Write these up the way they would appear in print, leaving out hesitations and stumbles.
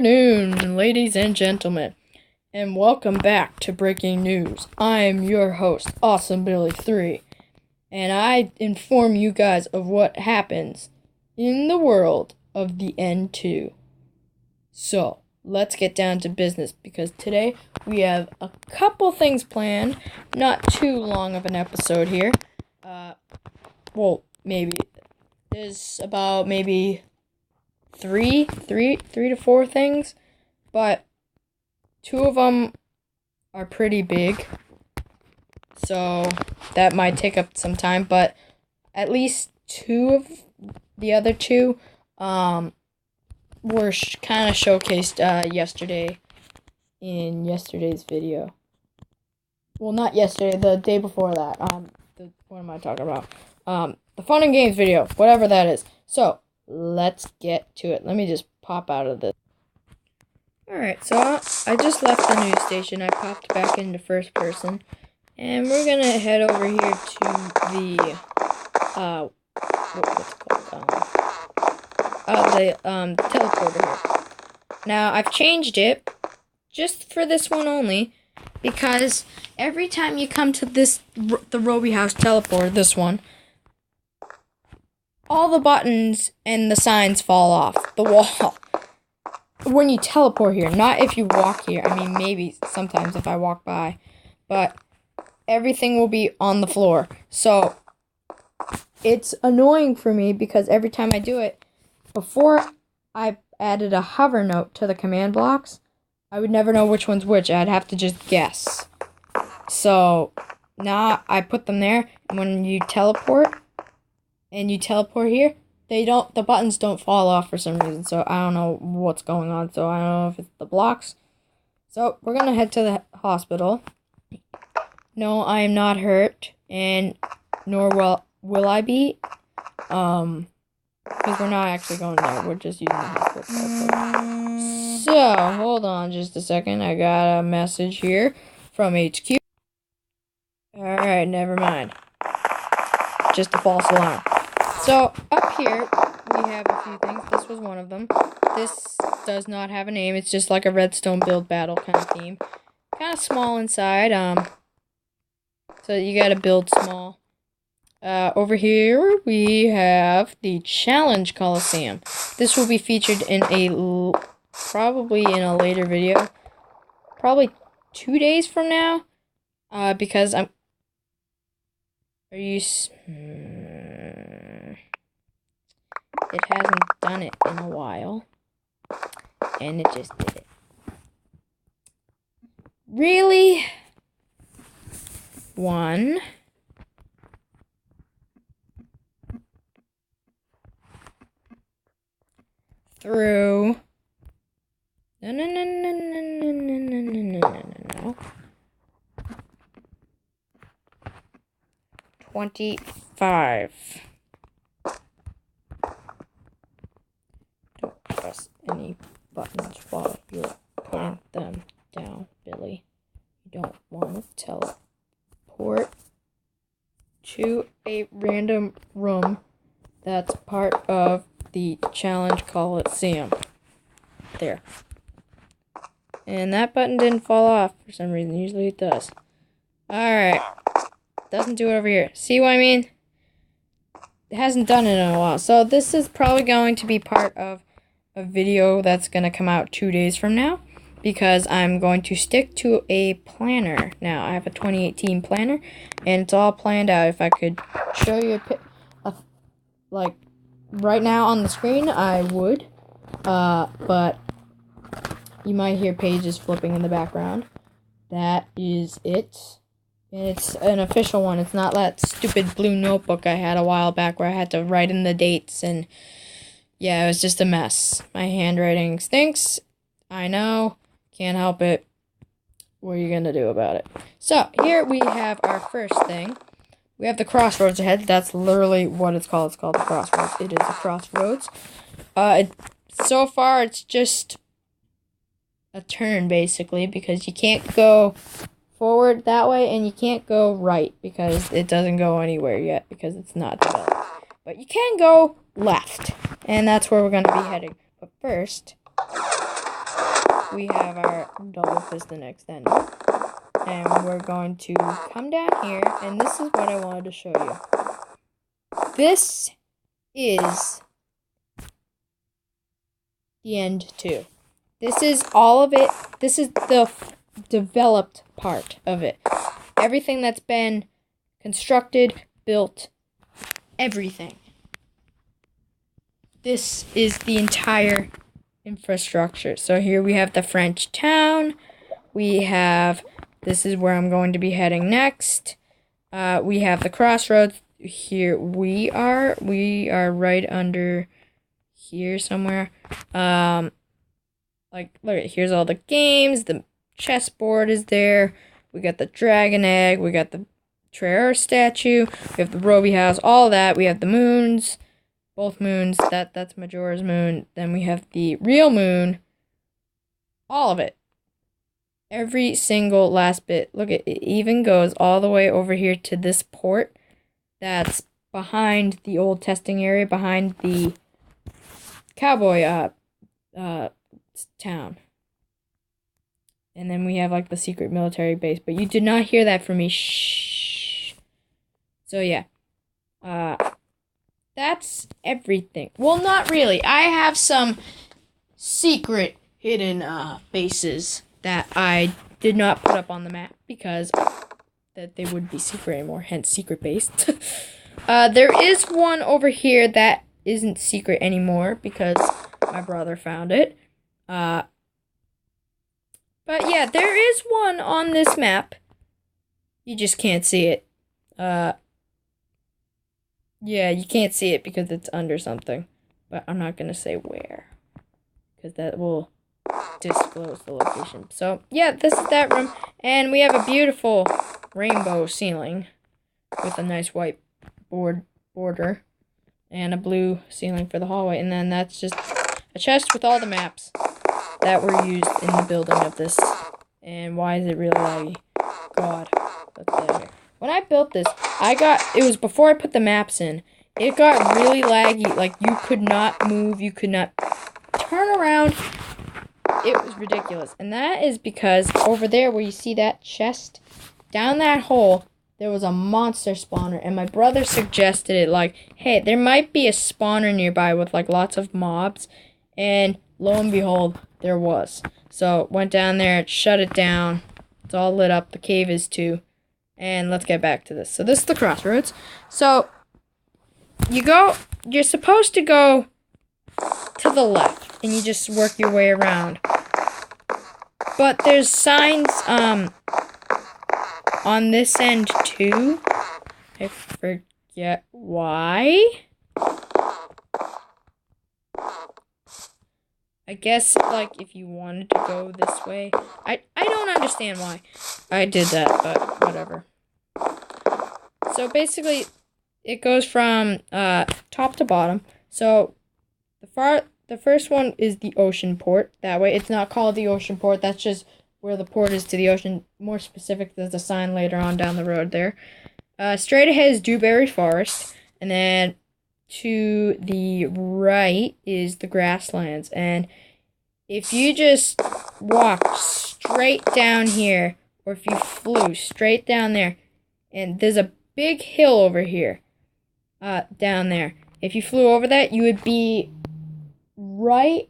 afternoon, ladies and gentlemen, and welcome back to Breaking News. I am your host, Awesome Billy 3, and I inform you guys of what happens in the world of the N2. So, let's get down to business, because today we have a couple things planned. Not too long of an episode here. Maybe. There's about maybe three to four things, but two of them are pretty big, so that might take up some time, but at least two of the other two were kind of showcased yesterday in yesterday's video. Well, not yesterday, the day before that. What am I talking about? The fun and games video, whatever that is. So let's get to it. Let me just pop out of this. Alright, so I just left the news station. I popped back into first person. And we're going to head over here to the, what's it called? The teleporter here. Now, I've changed it just for this one only, because every time you come to the Roby House teleporter, this one, all the buttons and the signs fall off the wall when you teleport here. Not if you walk here. I mean, maybe sometimes if I walk by. But everything will be on the floor. So it's annoying for me because every time I do it, before I added a hover note to the command blocks, I would never know which one's which. I'd have to just guess. So now I put them there, and when you teleport, here, the buttons don't fall off for some reason, so I don't know what's going on, so I don't know if it's the blocks. So, we're gonna head to the hospital. No, I am not hurt, and nor will I be, because we're not actually going there, we're just using the hospital. So, hold on just a second, I got a message here from HQ. Alright, never mind. Just a false alarm. So, up here, we have a few things. This was one of them. This does not have a name. It's just like a redstone build battle kind of theme. Kind of small inside. So you gotta build small. Over here, we have the Challenge Coliseum. This will be featured in probably in a later video. Probably 2 days from now. Because I'm... It hasn't done it in a while, and it just did it. Really? 1, through. No. 25. Don't press any buttons while you're putting them down, Billy. You don't want to teleport to a random room that's part of the Challenge Coliseum. There. And that button didn't fall off for some reason. Usually it does. Alright. Doesn't do it over here. See what I mean? It hasn't done it in a while. So this is probably going to be part of a video that's going to come out 2 days from now, because I'm going to stick to a planner. Now, I have a 2018 planner, and it's all planned out. If I could show you like right now on the screen, I would. But you might hear pages flipping in the background. That is it. And it's an official one. It's not that stupid blue notebook I had a while back where I had to write in the dates, and yeah, it was just a mess. My handwriting stinks. I know. Can't help it. What are you gonna do about it? So, here we have our first thing. We have the crossroads ahead. That's literally what it's called. It's called the crossroads. It is a crossroads. So far, it's just a turn, basically, because you can't go forward that way, and you can't go right, because it doesn't go anywhere yet, because it's not developed. But you can go left, and that's where we're going to be heading. But first, we have our double piston extender. And we're going to come down here, and this is what I wanted to show you. This is the end too. This is all of it. This is the developed part of it. Everything that's been constructed, built, everything. This is the entire infrastructure. So here we have the French town. We have, this is where I'm going to be heading next. We have the crossroads. Here we are right under here somewhere. Like, look at, here's all the games. The chessboard is there. We got the dragon egg. We got the Treyarch statue. We have the Roby house. All that. We have the moons. Both moons. That's Majora's moon. Then we have the real moon. All of it. Every single last bit. Look, it even goes all the way over here to this port that's behind the old testing area, behind the cowboy town. And then we have like the secret military base, but you did not hear that from me. Shh. So yeah. That's everything. Well, not really. I have some secret hidden bases that I did not put up on the map because that they wouldn't be secret anymore, hence secret based. There is one over here that isn't secret anymore because my brother found it. But yeah, there is one on this map. You just can't see it. Yeah, you can't see it because it's under something. But I'm not gonna say where, because that will disclose the location. So yeah, this is that room, and we have a beautiful rainbow ceiling with a nice white border and a blue ceiling for the hallway, and then that's just a chest with all the maps that were used in the building of this. And why is it really laggy? God, let's get out of here. When I built this, it was before I put the maps in. It got really laggy, like you could not move, you could not turn around. It was ridiculous. And that is because over there where you see that chest, down that hole, there was a monster spawner. And my brother suggested it, like, hey, there might be a spawner nearby with like lots of mobs. And lo and behold, there was. So went down there, shut it down. It's all lit up. The cave is too. And let's get back to this. So this is the crossroads. So you're supposed to go to the left and you just work your way around. But there's signs on this end too. I forget why. I guess like if you wanted to go this way. I don't understand why I did that, but whatever. So basically it goes from top to bottom. So the first one is the ocean port. That way it's not called the ocean port. That's just where the port is to the ocean. More specific, there's a sign later on down the road there. Straight ahead is Dewberry Forest. And then to the right is the grasslands. And if you just walked straight down here, or if you flew straight down there, and there's a big hill over here, down there. If you flew over that, you would be right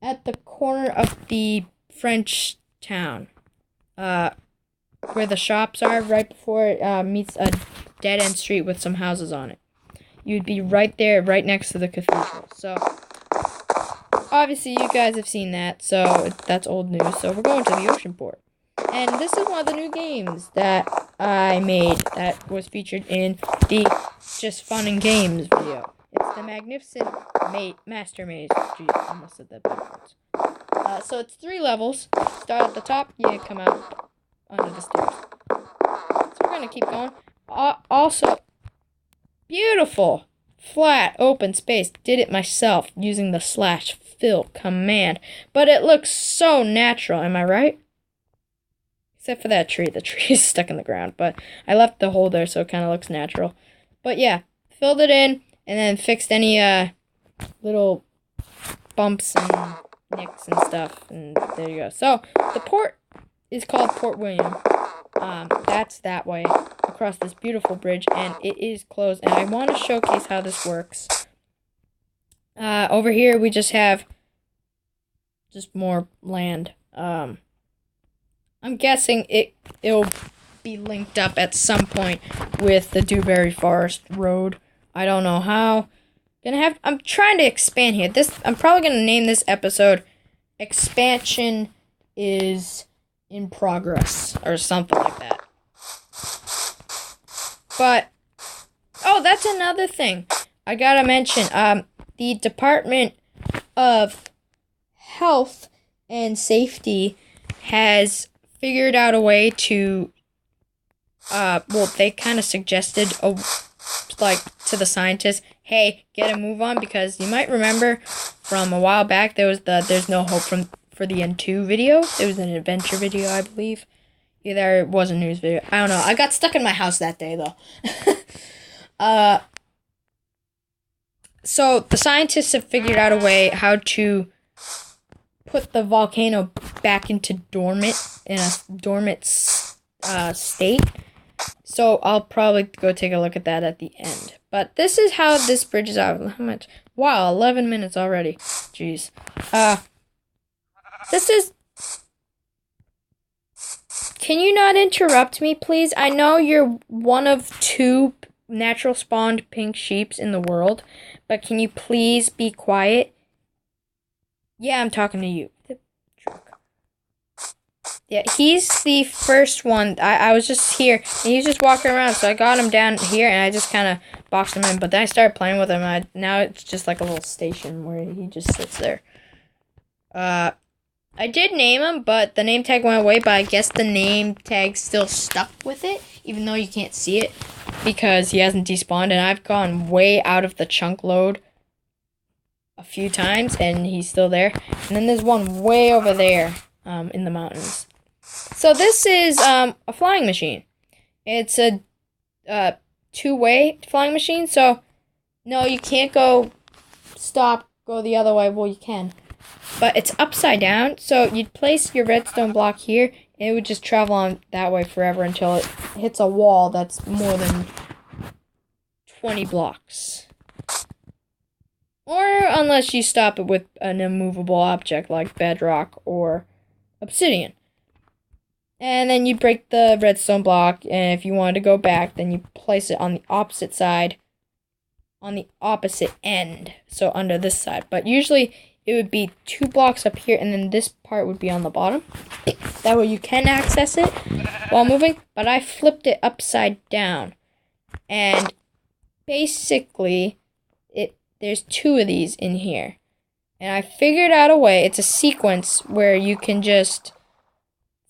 at the corner of the French town, where the shops are, right before it meets a dead-end street with some houses on it. You'd be right there, right next to the cathedral. So, obviously, you guys have seen that, so that's old news. So, we're going to the ocean port. And this is one of the new games that I made that was featured in the Just Fun and Games video. It's the Magnificent Master Maze. Jeez, I almost said that backwards. So it's 3 levels. Start at the top, you come out under the stairs. So we're going to keep going. Also, beautiful, flat, open space. Did it myself using the /fill command. But it looks so natural, am I right? Except for that tree. The tree is stuck in the ground. But I left the hole there so it kind of looks natural. But yeah, filled it in and then fixed any little bumps and nicks and stuff, and there you go. So the port is called Port William. That's that way across this beautiful bridge, and it is closed. And I want to showcase how this works. Over here we just have just more land. I'm guessing it'll be linked up at some point with the Dewberry Forest Road. I don't know how. I'm trying to expand here. I'm probably gonna name this episode "Expansion is in Progress" or something like that. But oh, that's another thing I gotta mention. The Department of Health and Safety has figured out a way to they kind of suggested to the scientists, hey, get a move on, because you might remember from a while back there was there's no hope for the N2 video. It was an adventure video, I believe. Either it was a news video. I don't know. I got stuck in my house that day though. So the scientists have figured out a way how to put the volcano back into dormant state. So I'll probably go take a look at that at the end. But this is how this bridge is out. How much? Wow, 11 minutes already. Jeez. This is... Can you not interrupt me, please? I know you're one of 2 natural spawned pink sheeps in the world, but can you please be quiet? Yeah, I'm talking to you. Yeah, he's the first one. I was just here, and he was just walking around, so I got him down here, and I just kind of boxed him in. But then I started playing with him. Now it's just like a little station where he just sits there. I did name him, but the name tag went away, but I guess the name tag's still stuck with it, even though you can't see it, because he hasn't despawned, and I've gone way out of the chunk load a few times, and he's still there. And then there's one way over there in the mountains. So this is a flying machine. It's a 2-way flying machine, so no, you can't go the other way. Well, you can. But it's upside down, so you'd place your redstone block here, and it would just travel on that way forever until it hits a wall that's more than 20 blocks. Or unless you stop it with an immovable object like bedrock or obsidian. And then you break the redstone block, and if you wanted to go back, then you place it on the opposite side, on the opposite end, so under this side. But usually it would be 2 blocks up here, and then this part would be on the bottom. That way you can access it while moving, but I flipped it upside down. And basically, there's 2 of these in here. And I figured out a way, it's a sequence where you can just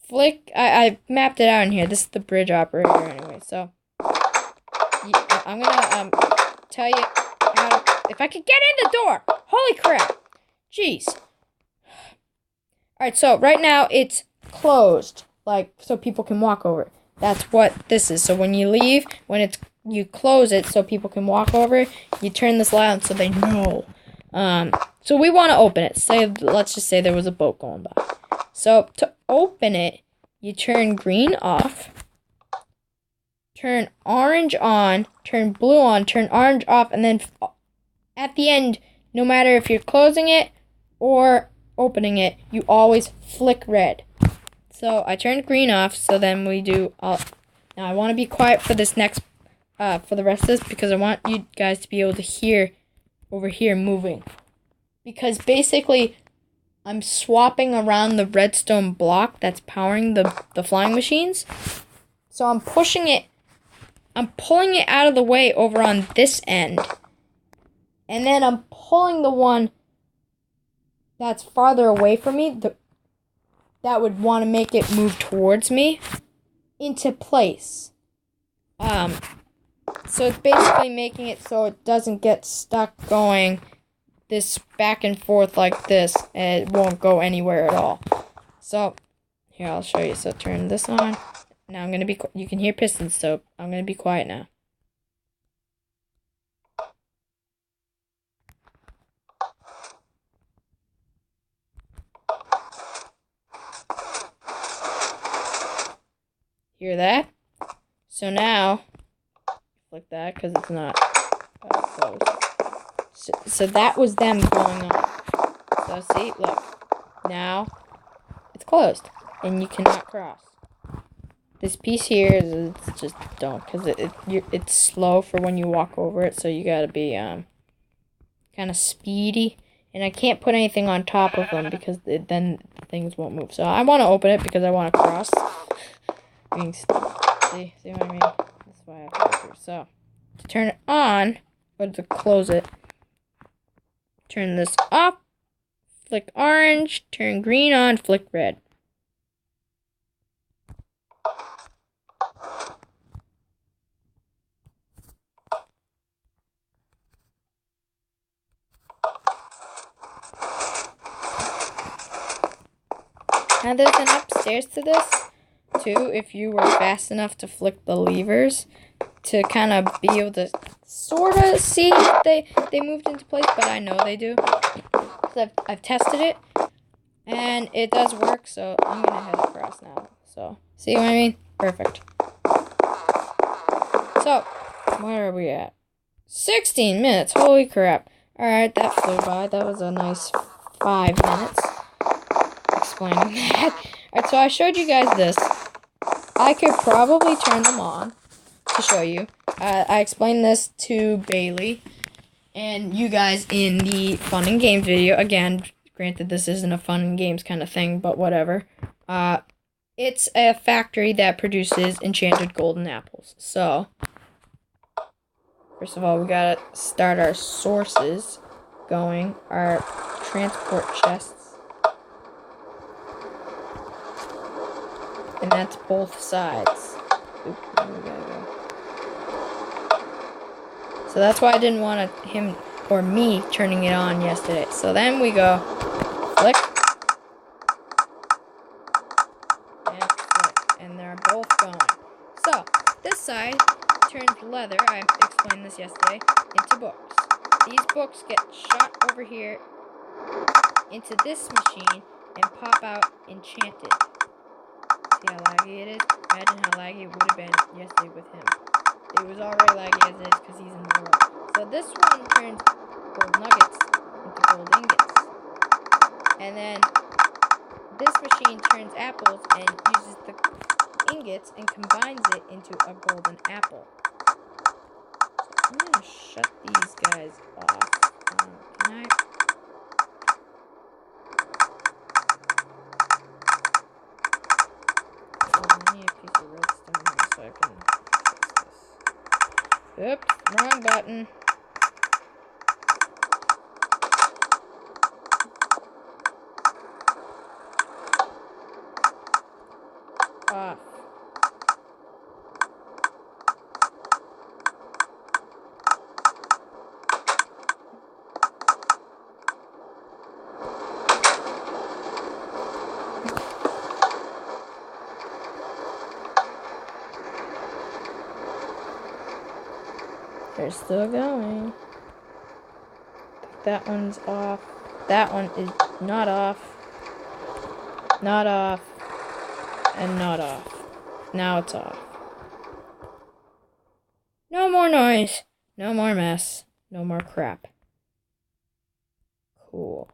flick. I mapped it out in here. This is the bridge operator anyway, so I'm gonna tell you how to, if I could get in the door. Holy crap. Jeez. Alright, so right now it's closed, so people can walk over it. That's what this is. So when you leave, you close it so people can walk over it, you turn this light on so they know. So we want to open it. Let's just say there was a boat going by. So to open it, you turn green off, turn orange on, turn blue on, turn orange off, and then at the end, no matter if you're closing it or opening it, you always flick red. So I turned green off, so then we do... now I want to be quiet for this next... for the rest of this, because I want you guys to be able to hear over here moving. Because basically, I'm swapping around the redstone block that's powering the flying machines. So I'm pulling it out of the way over on this end. And then I'm pulling the one that's farther away from me, that would want to make it move towards me, into place. So it's basically making it so it doesn't get stuck going this back and forth like this, and it won't go anywhere at all. So, here, I'll show you. So turn this on. Now I'm going to be, you can hear pistons, so I'm going to be quiet now. Hear that? So now, flick that because it's not closed. So that was them going on. So see, look. Now, it's closed. And you cannot cross. This piece here is just don't, because it's slow for when you walk over it, so you gotta be kind of speedy. And I can't put anything on top of them because then things won't move. So I want to open it because I want to cross. See what I mean? That's why I have to go through. So to turn it on, or to close it, turn this off, flick orange, turn green on, flick red. Now there's an upstairs to this, too, if you were fast enough to flick the levers to kind of be able to sort of see if they moved into place, but I know they do. So I've tested it, and it does work, so I'm going to head across now. So, see what I mean? Perfect. So, where are we at? 16 minutes, holy crap. Alright, that flew by. That was a nice 5 minutes. Explaining that. Alright, so I showed you guys this. I could probably turn them on to show you. I explained this to Bailey and you guys in the fun and games video. Again, granted this isn't a fun and games kind of thing, but whatever. It's a factory that produces enchanted golden apples. So, first of all, we gotta start our sources going, our transport chests. And that's both sides. Oop, where we gotta go. So that's why I didn't want him or me turning it on yesterday. So then we go flick and flick, and they're both going. So this side turns leather, I explained this yesterday, into books. These books get shot over here into this machine and pop out enchanted. See how laggy it is? Imagine how laggy it would have been yesterday with him. It was already laggy as it is because he's in the world. So this one turns gold nuggets into gold ingots. And then this machine turns apples and uses the ingots and combines it into a golden apple. So I'm going to shut these guys off. Can I? I need a piece of redstone here so I can fix this. Oops, wrong button. Off. They're still going. That one's off. That one is not off. Not off. And not off. Now it's off. No more noise. No more mess. No more crap. Cool.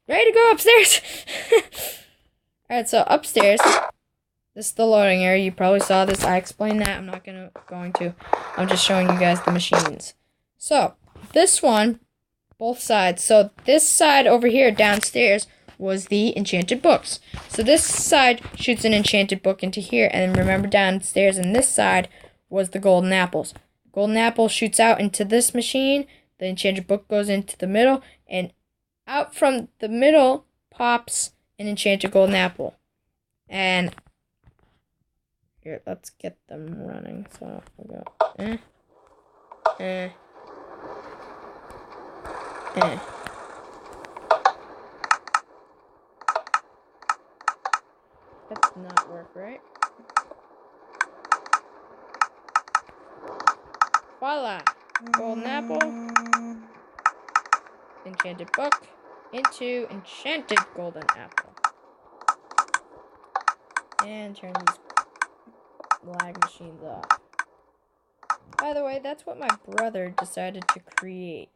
Ready to go upstairs. Alright, so upstairs. This is the loading area. You probably saw this. I explained that. I'm not going to. I'm just showing you guys the machines. So, this one, both sides. So, this side over here downstairs was the enchanted books. So, this side shoots an enchanted book into here. And remember downstairs in this side was the golden apples. Golden apple shoots out into this machine. The enchanted book goes into the middle. And out from the middle pops an enchanted golden apple. And here, let's get them running. So we'll go That did not work, right? Voila! Golden apple. Enchanted book. Into enchanted golden apple. And turn these lag machines off. By the way, that's what my brother decided to create.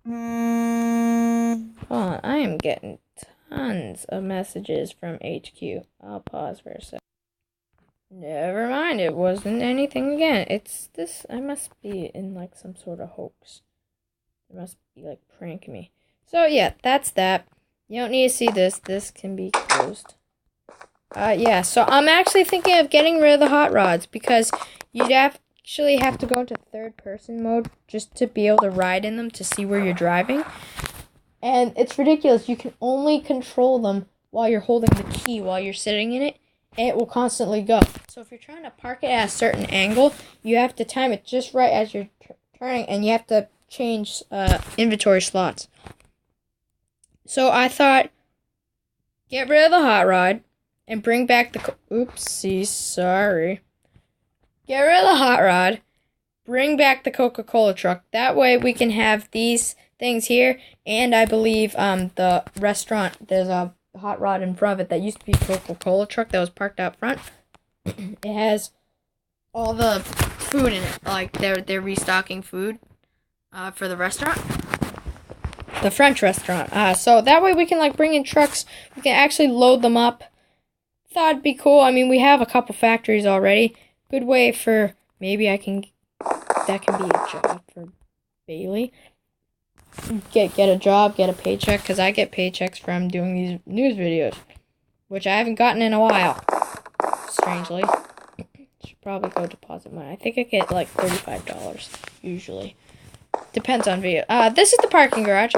Hold on, I am getting tons of messages from HQ. I'll pause for a second. Never mind, it wasn't anything again. It's this, I must be in like some sort of hoax. They must be like pranking me. So yeah, that's that. You don't need to see this. This can be closed. Yeah, so I'm actually thinking of getting rid of the hot rods because you'd actually have to go into third person mode just to be able to ride in them to see where you're driving. And it's ridiculous. You can only control them while you're holding the key while you're sitting in it, and it will constantly go. So if you're trying to park it at a certain angle, you have to time it just right as you're turning, and you have to change inventory slots. So I thought, get rid of the hot rod and bring back the... Oopsie, sorry. Get rid of the hot rod, bring back the Coca-Cola truck. That way we can have these things here, and I believe the restaurant, there's a hot rod in front of it that used to be a Coca-Cola truck that was parked out front. It has all the food in it, like they're restocking food for the restaurant, the French restaurant. So that way we can like bring in trucks, we can actually load them up. Thought it'd be cool. I mean, we have a couple factories already. Good way for maybe that can be a job for Bailey. Get a job, get a paycheck, because I get paychecks from doing these news videos, which I haven't gotten in a while, strangely. Should probably go deposit mine. I think I get like $35 usually. Depends on video. This is the parking garage.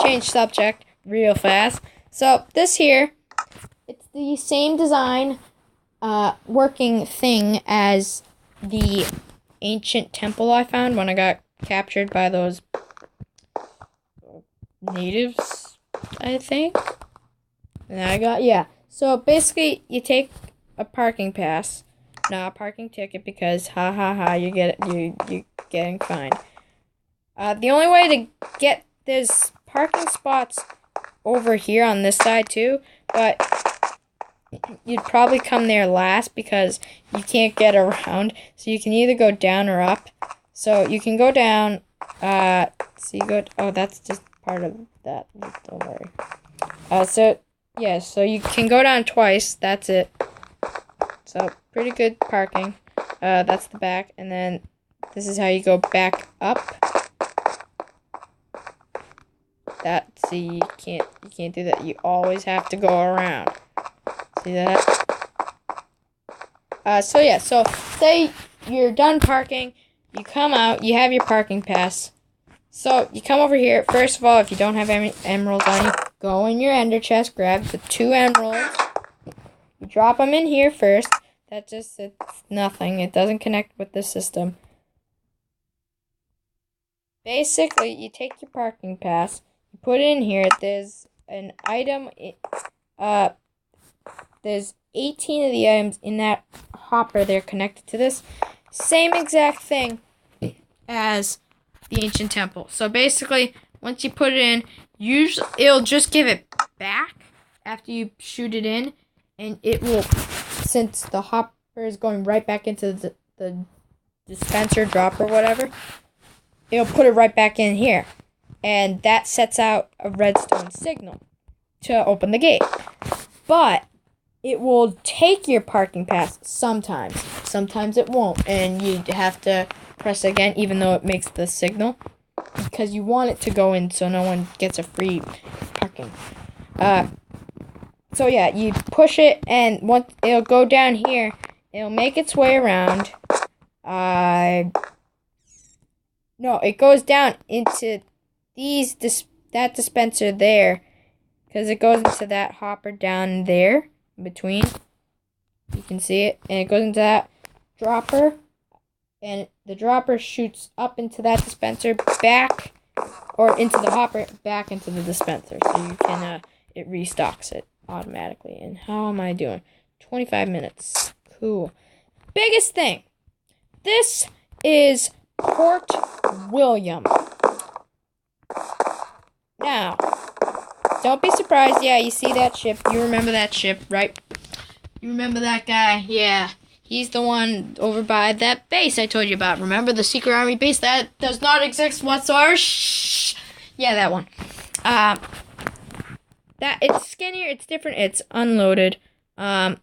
Change subject real fast. So this here, it's the same design working thing as the ancient temple I found when I got captured by those natives, I think. And yeah. So basically, you take a parking pass, not a parking ticket, because you you're getting fined. The only way to get there's parking spots over here on this side too, but you'd probably come there last because you can't get around. So you can either go down or up. So you can go down. So you go. Oh, that's just part of that. Don't worry. So yeah. So you can go down twice. That's it. So pretty good parking. That's the back, and then this is how you go back up. See, you can't do that. You always have to go around. See that? So yeah, so say you're done parking, you come out, you have your parking pass. So you come over here. First of all, if you don't have any emeralds on you, go in your ender chest, grab the 2 emeralds. You drop them in here first. It's nothing. It doesn't connect with the system. Basically, you take your parking pass, you put it in here. There's an item. There's 18 of the items in that hopper. They're connected to this. Same exact thing as the ancient temple. So basically, once you put it in, usually it'll just give it back after you shoot it in, and it will, since the hopper is going right back into the dispenser, dropper, whatever, it'll put it right back in here. And that sets out a redstone signal to open the gate. But it will take your parking pass sometimes. Sometimes it won't. And you have to press again even though it makes the signal. Because you want it to go in so no one gets a free parking. So yeah, you push it and once it'll go down here. It'll make its way around. No, it goes down into that dispenser there. Because it goes into that hopper down there. In between. You can see it. And it goes into that dropper. And the dropper shoots up into that dispenser. Back. Or into the hopper. Back into the dispenser. So you can, it restocks it automatically. And how am I doing? 25 minutes. Cool. Biggest thing. This is Port William. Now, don't be surprised. Yeah, you see that ship. You remember that ship, right? You remember that guy? Yeah. He's the one over by that base I told you about. Remember the secret army base that does not exist whatsoever? Shh. Yeah, that one. That it's skinnier. It's different. It's unloaded. No.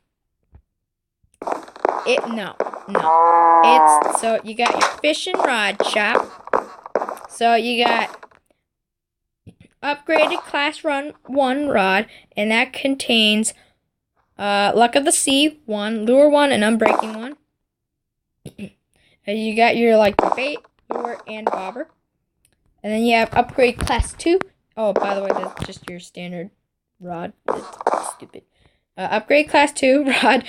It's so you got your fishing rod shop. So you got upgraded class 1 rod, and that contains Luck of the Sea 1, Lure 1, and Unbreaking 1. And you got your like bait, lure, and bobber. And then you have upgrade class 2. Oh, by the way, that's just your standard rod. It's stupid. Upgrade class 2 rod.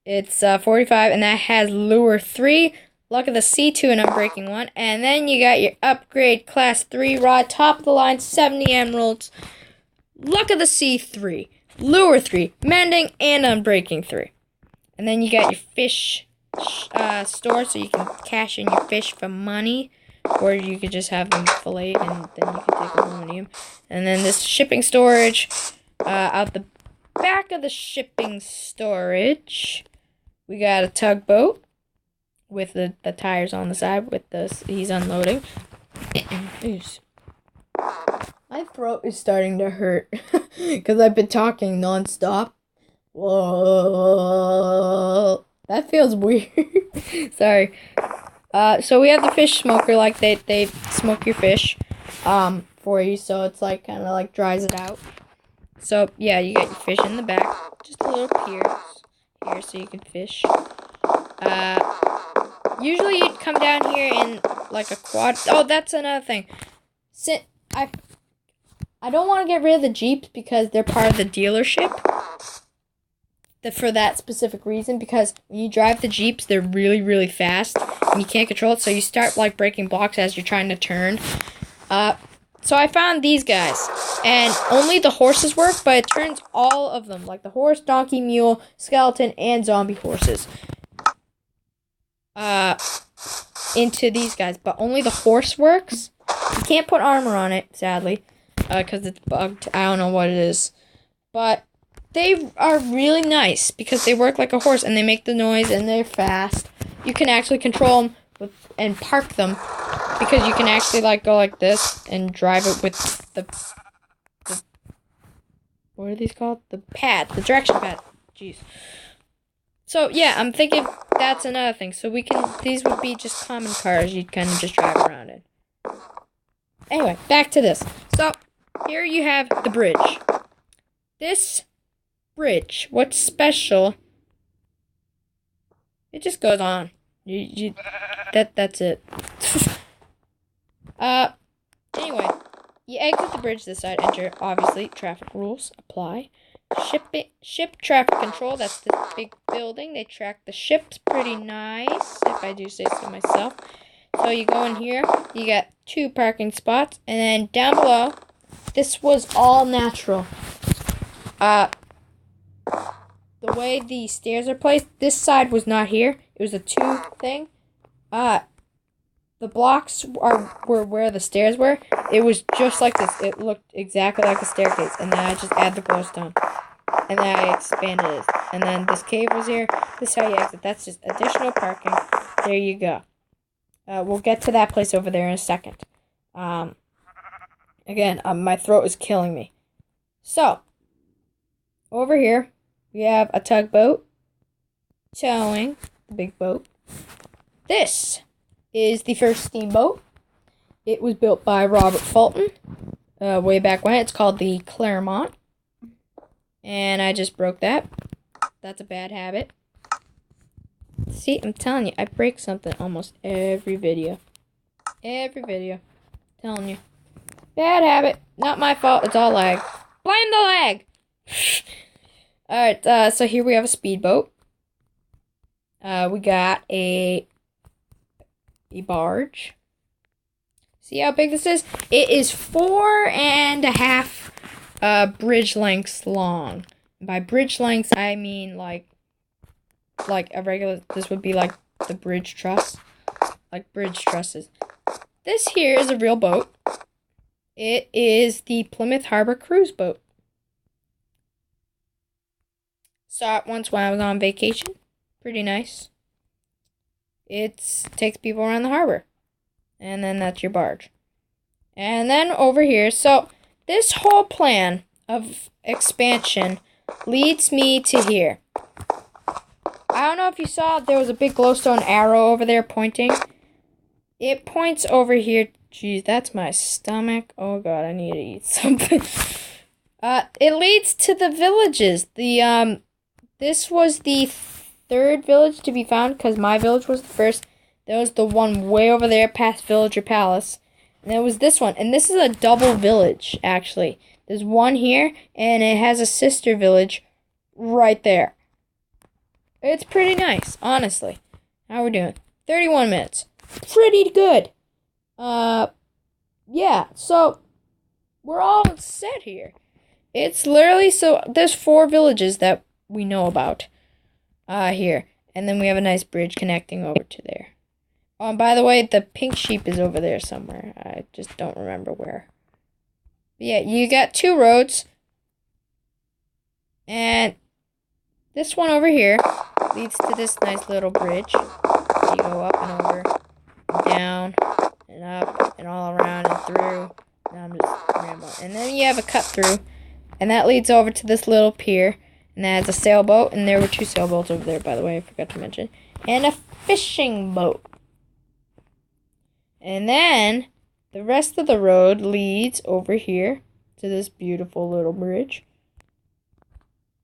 It's 45, and that has lure 3, Luck of the Sea 2, and Unbreaking 1. And then you got your upgrade class 3 rod, top of the line, 70 emeralds, Luck of the Sea 3, lure 3, mending, and Unbreaking 3. And then you got your fish store, so you can cash in your fish for money, or you could just have them filleted and then you can take them home and eat them. And then this shipping storage, out the back of the shipping storage, we got a tugboat with the tires on the side with this. He's unloading. My throat is starting to hurt because I've been talking nonstop. Whoa. That feels weird. Sorry. So we have the fish smoker, like they smoke your fish for you, so it's like kind of like dries it out. So yeah, you got your fish in the back, just a little pier here so you can fish. Usually you'd come down here in like a quad. Oh, that's another thing. I don't want to get rid of the Jeeps because they're part of the dealership. For that specific reason, because when you drive the Jeeps, they're really, really fast, and you can't control it, so you start, like, breaking blocks as you're trying to turn. So I found these guys, and only the horses work, but it turns all of them, like the horse, donkey, mule, skeleton, and zombie horses, into these guys, but only the horse works. You can't put armor on it, sadly, because it's bugged. I don't know what it is, but they are really nice because they work like a horse and they make the noise and they're fast. You can actually control them and park them because you can actually like go like this and drive it with the what are these called? The direction pad. Jeez. So yeah, I'm thinking that's another thing. So these would be just common cars you'd kind of just drive around in. Anyway, back to this. So here you have the bridge. This bridge, what's special? It just goes on. That's it. Anyway, you exit the bridge this side, enter, obviously, traffic rules apply. Ship traffic control, that's this big building. They track the ships pretty nice, if I do say so myself. So you go in here, you got 2 parking spots, and then down below, this was all natural. The way the stairs are placed, this side was not here. It was a 2 thing. The blocks were where the stairs were. It was just like this. It looked exactly like a staircase. And then I just add the glowstone. And then I expanded it. And then this cave was here. This is how you exit. That's just additional parking. There you go. We'll get to that place over there in a second. Again, my throat is killing me. So, over here, we have a tugboat towing the big boat. This is the first steamboat. It was built by Robert Fulton way back when. It's called the Claremont. And I just broke that. That's a bad habit. See, I'm telling you, I break something almost every video. Every video. I'm telling you. Bad habit. Not my fault. It's all lag. Blame the lag! Alright, so here we have a speedboat. We got a barge. See how big this is? It is 4.5 bridge lengths long. By bridge lengths, I mean like a regular, this would be like the bridge truss. Like bridge trusses. This here is a real boat. It is the Plymouth Harbor cruise boat. Saw it once when I was on vacation. Pretty nice. It takes people around the harbor. And then that's your barge. And then over here, so this whole plan of expansion leads me to here. I don't know if you saw, there was a big glowstone arrow over there pointing. It points over here. Jeez, that's my stomach. Oh god, I need to eat something. It leads to the villages. This was the third village to be found because my village was the first. There was the one way over there past Villager Palace. And there was this one. And this is a double village, actually. There's one here, and it has a sister village right there. It's pretty nice, honestly. How we doing? 31 minutes. Pretty good. Yeah, so we're all set here. It's literally, so there's 4 villages that we know about here. And then we have a nice bridge connecting over to there. Oh, and by the way, the pink sheep is over there somewhere. I just don't remember where. But yeah, you got 2 roads. And this one over here leads to this nice little bridge. You go up and over, and down, and up, and all around and through. Now I'm just rambling. And then you have a cut through. And that leads over to this little pier. And that has a sailboat. And there were 2 sailboats over there, by the way, I forgot to mention. And a fishing boat. And then the rest of the road leads over here to this beautiful little bridge.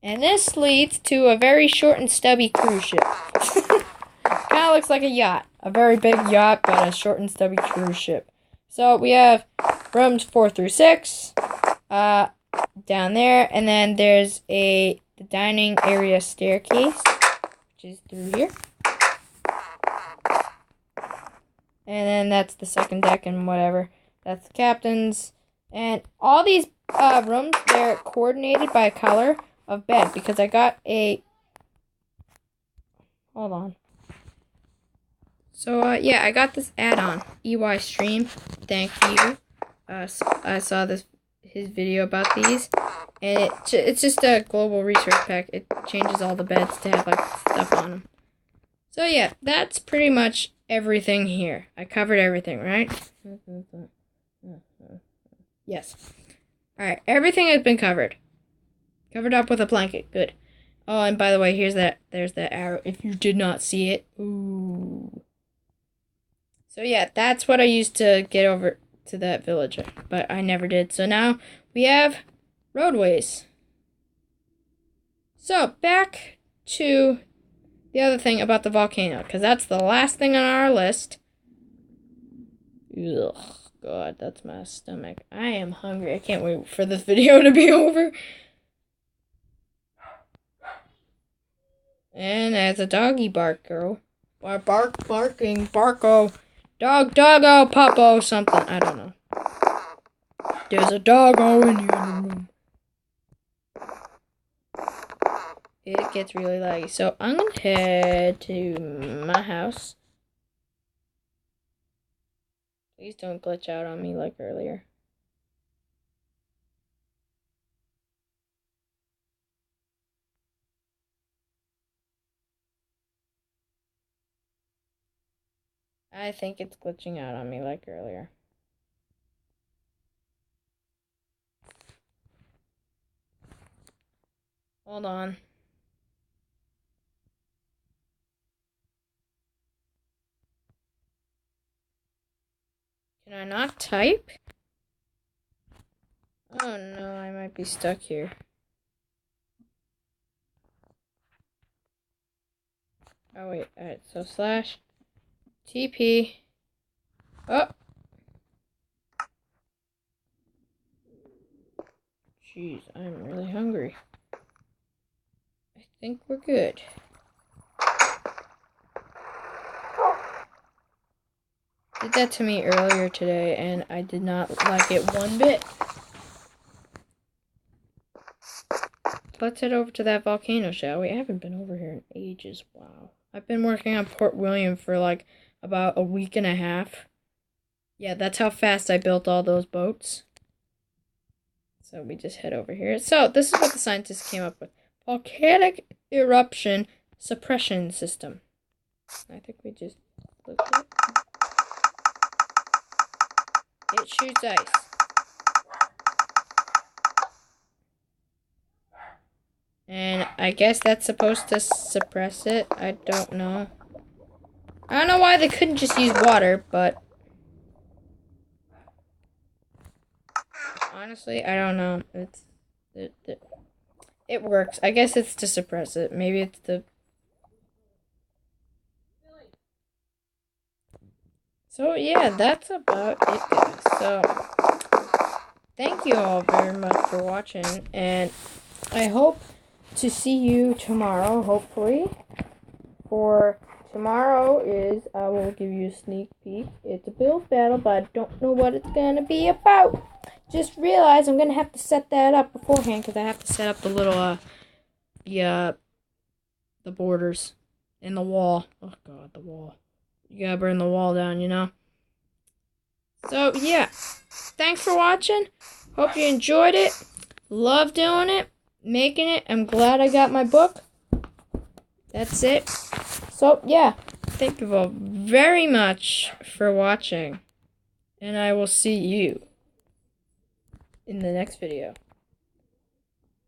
And this leads to a very short and stubby cruise ship. Kind of looks like a yacht. A very big yacht, but a short and stubby cruise ship. So we have rooms 4 through 6 down there. And then there's the dining area staircase, which is through here. And then that's the second deck and whatever. That's the captain's. And all these rooms, they're coordinated by color of bed. Because I got a... Hold on. So, yeah, I got this add-on. EY Stream. Thank you. I saw his video about these. And it's just a global research pack. It changes all the beds to have, like, stuff on them. So, yeah, that's pretty much everything here. I covered everything, right? Yes. Alright, everything has been covered. Covered up with a blanket. Good. Oh, and by the way, there's that arrow. If you did not see it. Ooh. So yeah, that's what I used to get over to that villager. But I never did. So now we have roadways. So, back to the other thing about the volcano, because that's the last thing on our list. Ugh, God, that's my stomach. I am hungry. I can't wait for this video to be over. And as a doggy bark, girl. Or barking, barko. Doggo, puppo, something. I don't know. There's a doggo in the other room. It gets really laggy. So I'm going to head to my house. Please don't glitch out on me like earlier. I think it's glitching out on me like earlier. Hold on. Can I not type? Oh no, I might be stuck here. Oh wait, alright, so slash TP. Oh! Jeez, I'm really hungry. I think we're good. Did that to me earlier today, and I did not like it one bit. Let's head over to that volcano, shall we? I haven't been over here in ages. Wow. I've been working on Port William for like about a week and a half. Yeah, that's how fast I built all those boats. So we just head over here. So this is what the scientists came up with. Volcanic eruption suppression system. I think we just look at it. It shoots ice. And I guess that's supposed to suppress it. I don't know. I don't know why they couldn't just use water, but honestly, I don't know. It works. I guess it's to suppress it. Maybe it's the... So yeah, that's about it, guys. So thank you all very much for watching, and I hope to see you tomorrow, hopefully. For tomorrow I will give you a sneak peek. It's a build battle, but I don't know what it's gonna be about. Just realize I'm gonna have to set that up beforehand because I have to set up the little the borders in the wall. Oh god, the wall. You gotta burn the wall down, you know? So yeah. Thanks for watching. Hope you enjoyed it. Love doing it. Making it. I'm glad I got my book. That's it. So yeah. Thank you all very much for watching. And I will see you in the next video.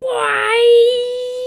Bye!